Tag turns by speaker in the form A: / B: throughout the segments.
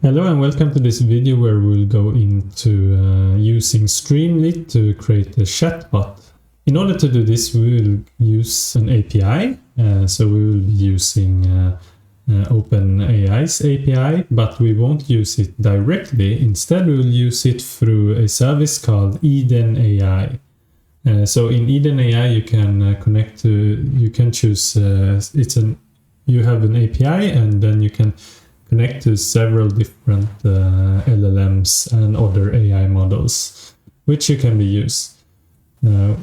A: Hello and welcome to this video where we'll go into using Streamlit to create a chatbot. In order to do this, we will use an API. So we will be using OpenAI's API, but we won't use it directly. Instead, we will use it through a service called Eden AI. So in Eden AI, you can connect to, you can choose, you have an API and then you can connect to several different LLMs and other AI models, which you can be used. The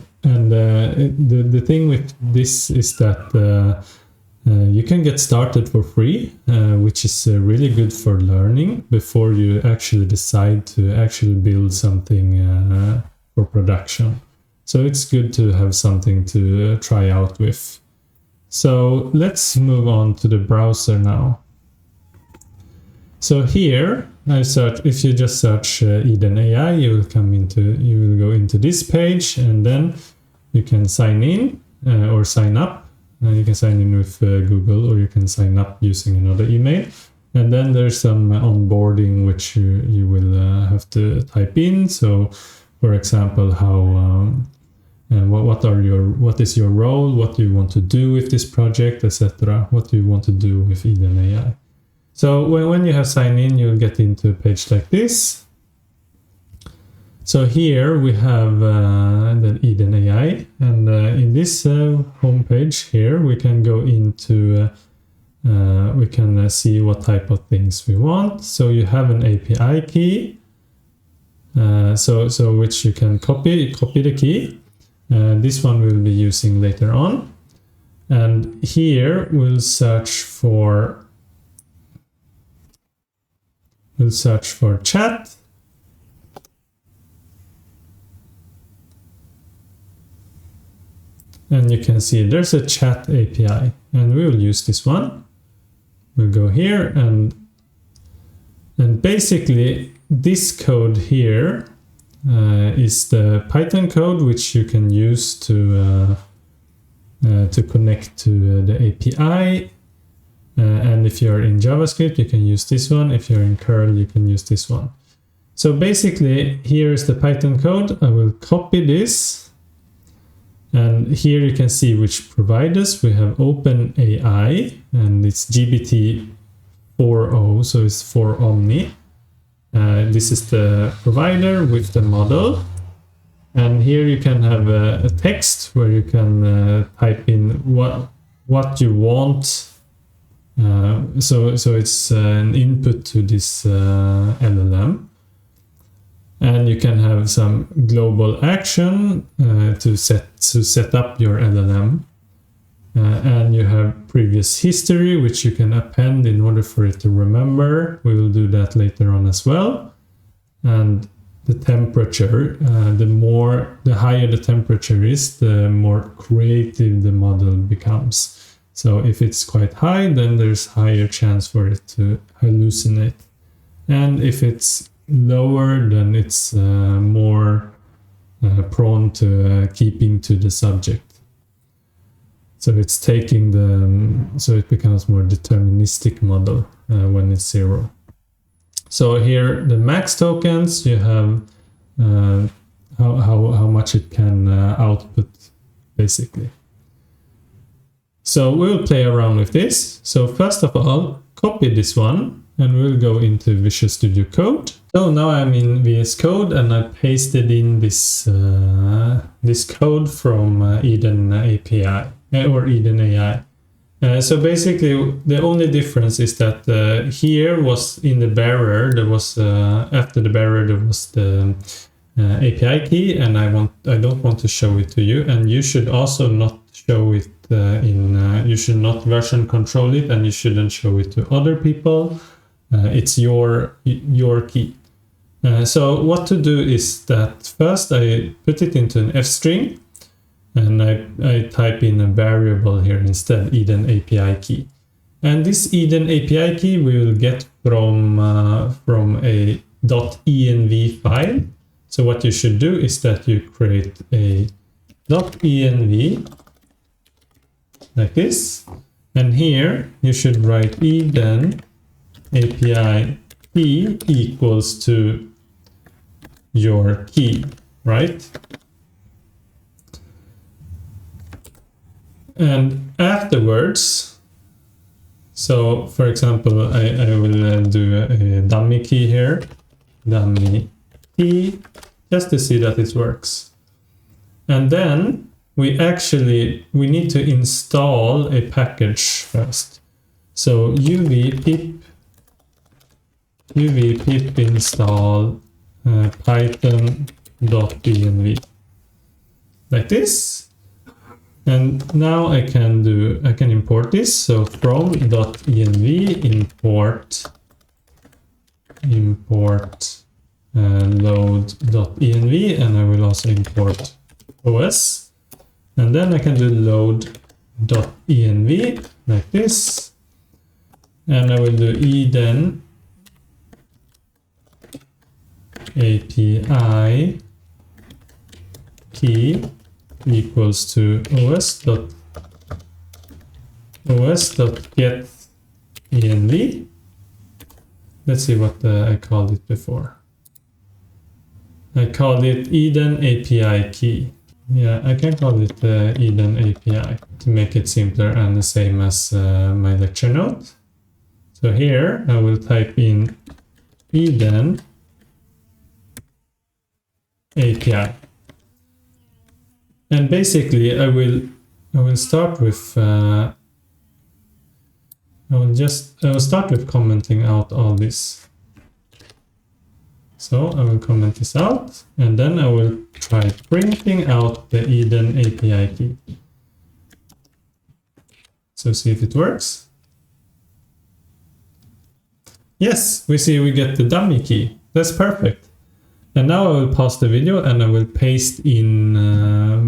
A: thing with this is that you can get started for free, which is really good for learning before you actually decide to actually build something for production. So it's good to have something to try out with. So let's move on to the browser now. So here I search, if you just search Eden AI, you will go into this page, and then you can sign in or sign up. You can sign in with Google, or you can sign up using another email. And then there's some onboarding which you will have to type in. So for example, what is your role, what do you want to do with this project, etc. What do you want to do with Eden AI? So when you have signed in, you'll get into a page like this. So here we have the Eden AI, and in this homepage here, we can go into, we can see what type of things we want. So you have an API key, so which you can copy the key. This one we'll be using later on. And here we'll search for chat. And you can see there's a chat API, and we will use this one. We'll go here and basically this code here is the Python code which you can use to connect to the API. And if you're in JavaScript, you can use this one. If you're in curl, you can use this one. So basically, here is the Python code. I will copy this. And here you can see which providers. We have OpenAI, and it's GPT 4.0, so it's for Omni. This is the provider with the model. And here you can have a text where you can type in what you want. So it's an input to this LLM, and you can have some global action to set up your LLM, and you have previous history which you can append in order for it to remember. We will do that later on as well. And the temperature, the higher the temperature is, the more creative the model becomes. So if it's quite high, then there's higher chance for it to hallucinate. And if it's lower, then it's more prone to keeping to the subject. So it's so it becomes more deterministic model when it's 0. So here, the max tokens, you have how much it can output, basically. So we'll play around with this. So first of all, copy this one, and we'll go into Visual Studio Code. So now I'm in VS Code, and I pasted in this code from Eden API or Eden AI. So basically, the only difference is that here was in the bearer, there was after the bearer there was the API key, and I don't want to show it to you, and you should also not show it you should not version control it, and you shouldn't show it to other people. It's your key. So what to do is that first I put it into an F string, and I type in a variable here instead, Eden API key. And this Eden API key we will get from a .env file. So what you should do is that you create a .env like this, and here you should write Eden API key equals to your key, right? And afterwards, so for example, I will do a dummy key here, dummy key, just to see that it works. And then we need to install a package first. So uv pip install python.env, like this. And now I can import this. So from .env import load.env, and I will also import OS. And then I can do load.env like this. And I will do Eden API key equals to os.get env. Let's see what I called it before. I called it Eden API key. Yeah, I can call it Eden API to make it simpler and the same as my lecture note. So here I will type in Eden API. And basically I will start with I will start with commenting out all this. So I will comment this out, and then I will try printing out the Eden API key. So see if it works. Yes, we see we get the dummy key. That's perfect. And now I will pause the video and I will paste in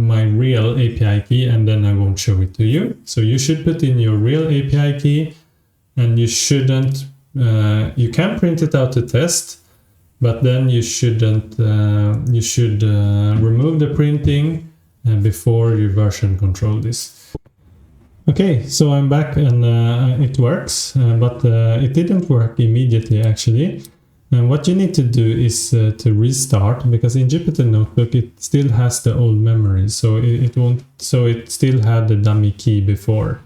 A: my real API key, and then I won't show it to you. So you should put in your real API key, and you shouldn't, you can print it out to test, but then you shouldn't, you should remove the printing before you version control this. Okay, so I'm back and it works, but it didn't work immediately actually. And what you need to do is to restart, because in Jupyter Notebook it still has the old memory, so it won't. So it still had the dummy key before,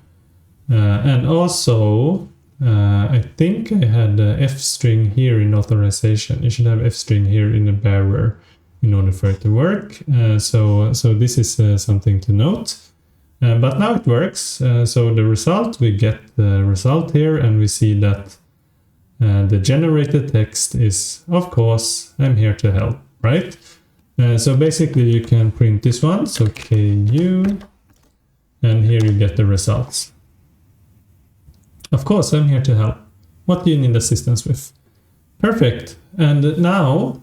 A: and also I think I had F string here in authorization. You should have F string here in the bearer in order for it to work. So this is something to note. But now it works. So the result, we get the result here, and we see that. The generated text is, of course, I'm here to help, right? So basically you can print this one, so KU, and here you get the results. Of course, I'm here to help. What do you need assistance with? Perfect. And now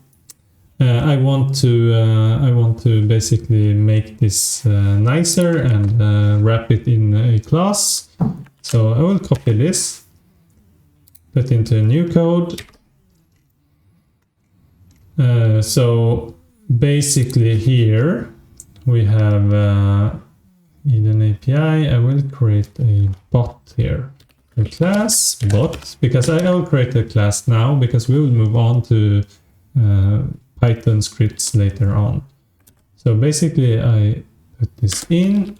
A: I want to basically make this nicer and wrap it in a class. So I will copy this. Put into a new code. So basically here we have Eden API. I will create a bot here, a class bot, because I will create a class now because we will move on to Python scripts later on. So basically I put this in.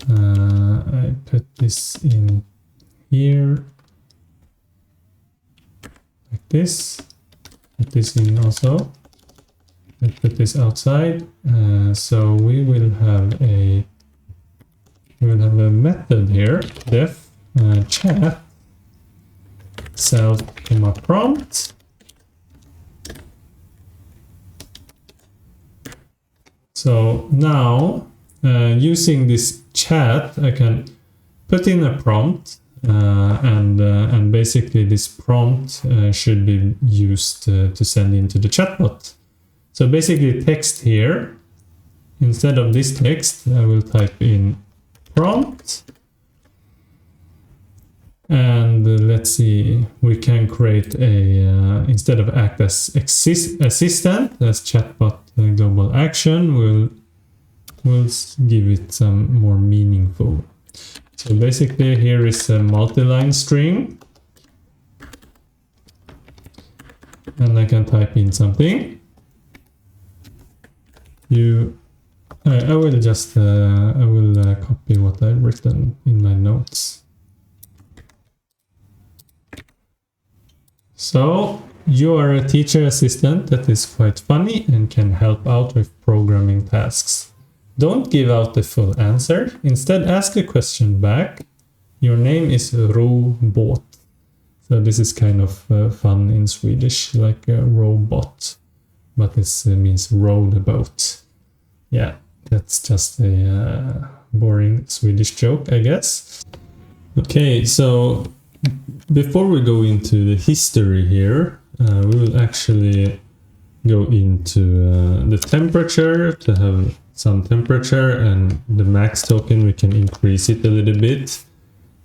A: I put this in here. Like this, put this in also, and put this outside. So we will have a method here, def chat self prompt. So now using this chat, I can put in a prompt. And basically this prompt should be used to send into the chatbot. So basically text here, instead of this text, I will type in prompt. And let's see, we can create a, instead of act as assistant, as chatbot global action, we'll give it some more meaningful. So basically here is a multi-line string, and I can type in something. I will just copy what I've written in my notes. So you are a teacher assistant that is quite funny and can help out with programming tasks. Don't give out the full answer. Instead, ask a question back. Your name is Robot. So this is kind of fun in Swedish, like a robot. But this means row the boat. Yeah, that's just a boring Swedish joke, I guess. Okay, so before we go into the history here, we will actually go into the temperature to have some temperature, and the max token we can increase it a little bit,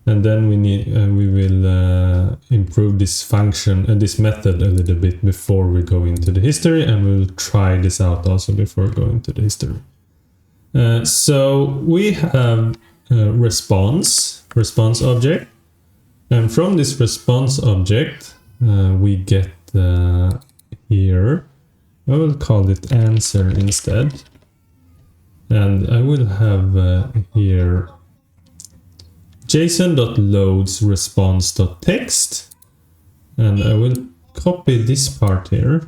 A: and then we will improve this function and this method a little bit before we go into the history, and we'll try this out also before going to the history. So we have a response object, and from this response object we get here, I will call it answer instead, and I will have here json.loads response.text, and I will copy this part here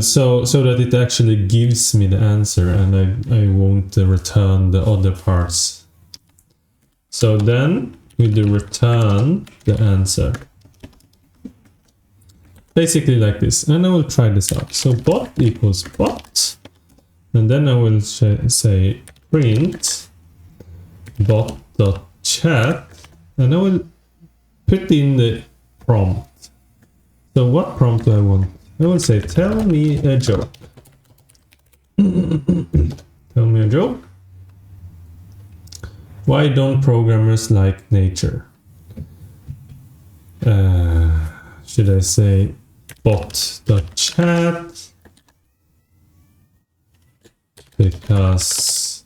A: so that it actually gives me the answer, and I won't return the other parts. So then we do return the answer, basically like this, and I will try this out. So bot equals bot, and then I will say print bot.chat, and I will put in the prompt. So what prompt do I want? I will say tell me a joke. Tell me a joke. Why don't programmers like nature? Should I say bot.chat? Because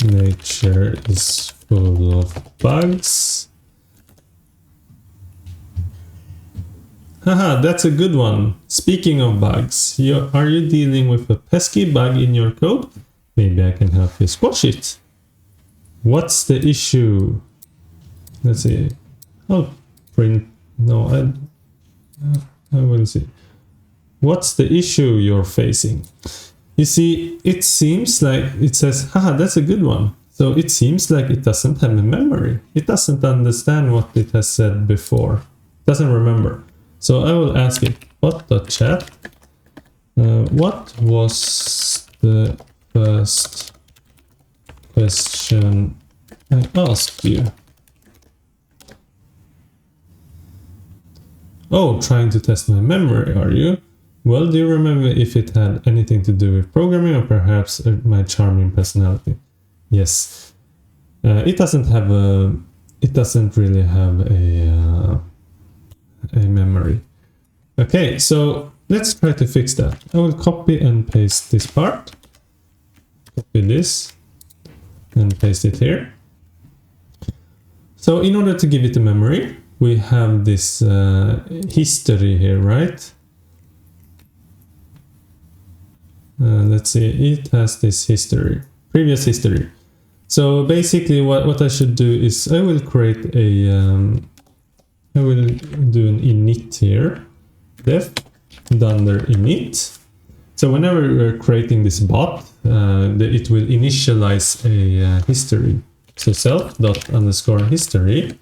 A: nature is full of bugs. Haha, that's a good one. Speaking of bugs, are you dealing with a pesky bug in your code? Maybe I can help you squash it. What's the issue? Let's see. I'll print. No, I will see. What's the issue you're facing? You see, it seems like it says, haha, that's a good one. So it seems like it doesn't have a memory. It doesn't understand what it has said before. It doesn't remember. So I will ask it, bot.chat, what was the first question I asked you? Oh, trying to test my memory, are you? Well, do you remember if it had anything to do with programming or perhaps my charming personality? Yes. It doesn't really have a memory. Okay, so let's try to fix that. I will copy and paste this part. Copy this and paste it here. So in order to give it a memory, we have this history here, right? Let's see, it has this history, previous history. So basically what I should do is I will create a I will do an init here, def dunder init. So whenever we're creating this bot, it will initialize a history. So self._history.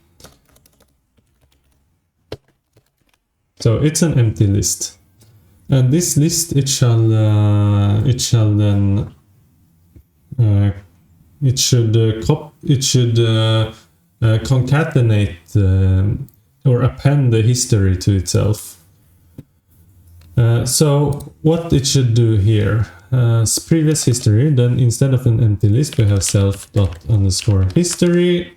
A: So it's an empty list, and this list it should concatenate or append the history to itself. So what it should do here, previous history, then instead of an empty list we have self._history,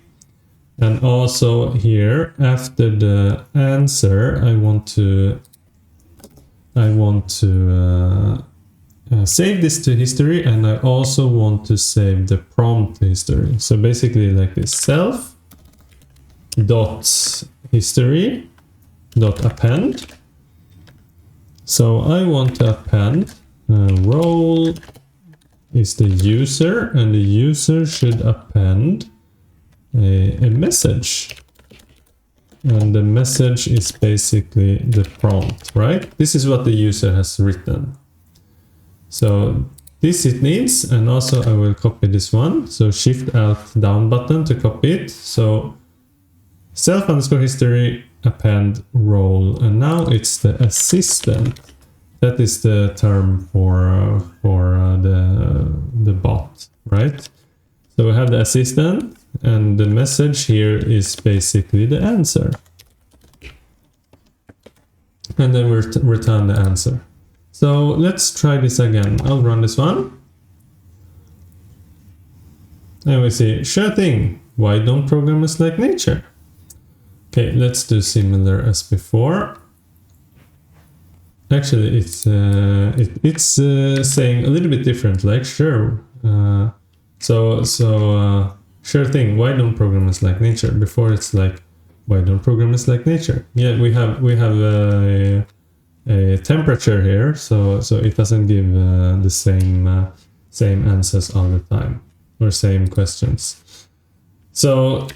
A: and also here after the answer I want to save this to history, and I also want to save the prompt to history. So basically like this, self dot history dot append. So I want to append role is the user, and the user should append a message. And the message is basically the prompt, right? This is what the user has written. So this it needs, and also I will copy this one. So Shift Alt down button to copy it. So self underscore history append role, and now it's the assistant. That is the term for the bot, right? So we have the assistant, and the message here is basically the answer. And then we return the answer. So let's try this again. I'll run this one. And we see, sure thing, why don't programmers like nature? Okay, let's do similar as before. Actually, it's saying a little bit different, like sure. Sure thing, why don't programmers like nature? Before it's like, why don't programmers like nature? Yeah, we have a temperature here, so it doesn't give the same answers all the time, or same questions. So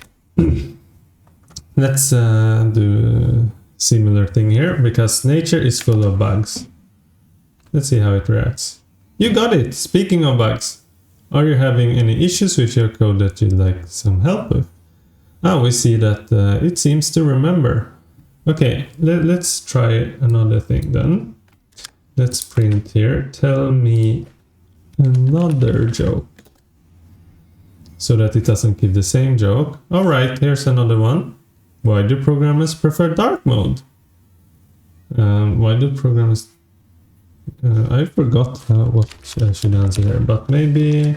A: let's do similar thing here, because nature is full of bugs. Let's see how it reacts. You got it! Speaking of bugs, are you having any issues with your code that you'd like some help with? Ah, we see that it seems to remember. Okay, let's try another thing then. Let's print here, tell me another joke, so that it doesn't give the same joke. Alright, here's another one. Why do programmers prefer dark mode? Why do programmers... I forgot what I should answer here, but maybe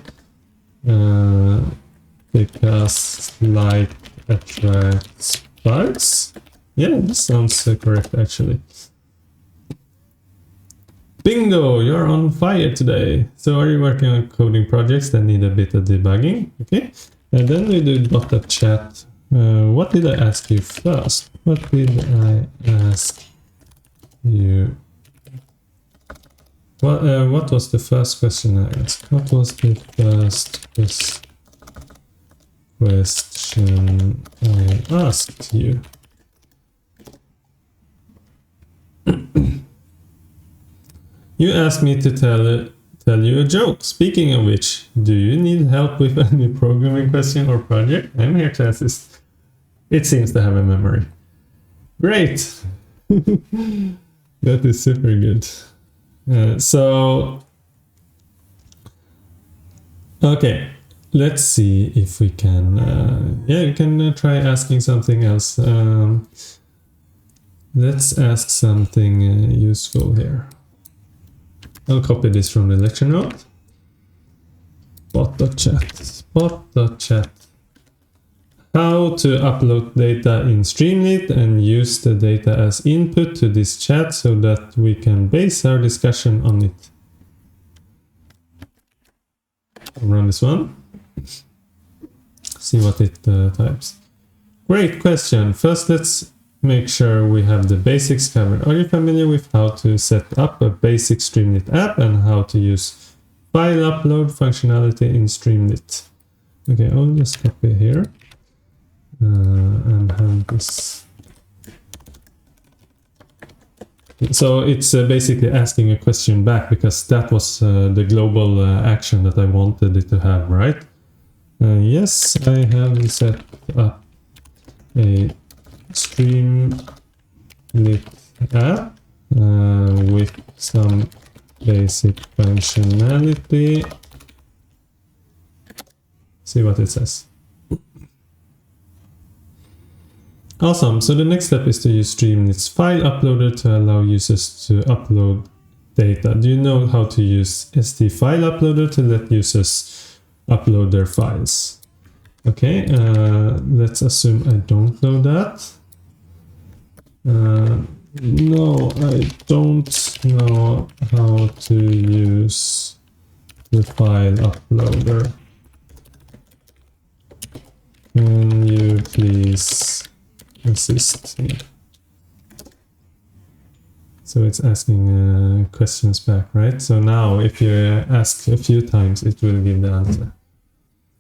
A: because light attracts bugs? Yeah, this sounds correct actually. Bingo! You're on fire today! So are you working on coding projects that need a bit of debugging? Okay, and then we do .chat. What did I ask you first? What did I ask you? What was the first question I asked? What was the first question I asked you? You asked me to tell you a joke. Speaking of which, do you need help with any programming question or project? I'm here to assist. It seems to have a memory. Great! That is super good. Okay, let's see if we can, yeah, you can try asking something else. Let's ask something useful here. I'll copy this from the lecture note. Bot.chat. How to upload data in Streamlit and use the data as input to this chat so that we can base our discussion on it. I'll run this one. See what it types. Great question. First, let's make sure we have the basics covered. Are you familiar with how to set up a basic Streamlit app and how to use file upload functionality in Streamlit? Okay, I'll just copy here. And have this. So it's basically asking a question back, because that was the global action that I wanted it to have, right? Yes, I have set up a Streamlit app with some basic functionality. See what it says. Awesome, so the next step is to use Streamlit's file uploader to allow users to upload data. Do you know how to use SD file uploader to let users upload their files? Okay, let's assume I don't know that. No, I don't know how to use the file uploader. Can you please assist here. So it's asking questions back, right? So now if you ask a few times, it will give the answer.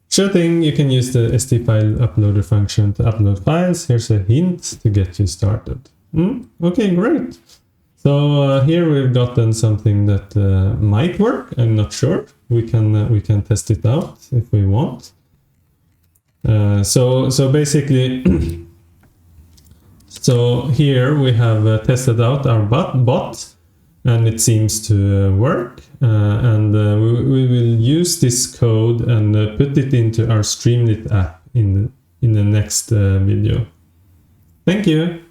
A: Sure thing, you can use the ST file uploader function to upload files. Here's a hint to get you started. Okay, great. So here we've gotten something that might work. I'm not sure. We can test it out if we want. So basically, so here we have tested out our bot, and it seems to work. And we will use this code and put it into our Streamlit app in the next video. Thank you.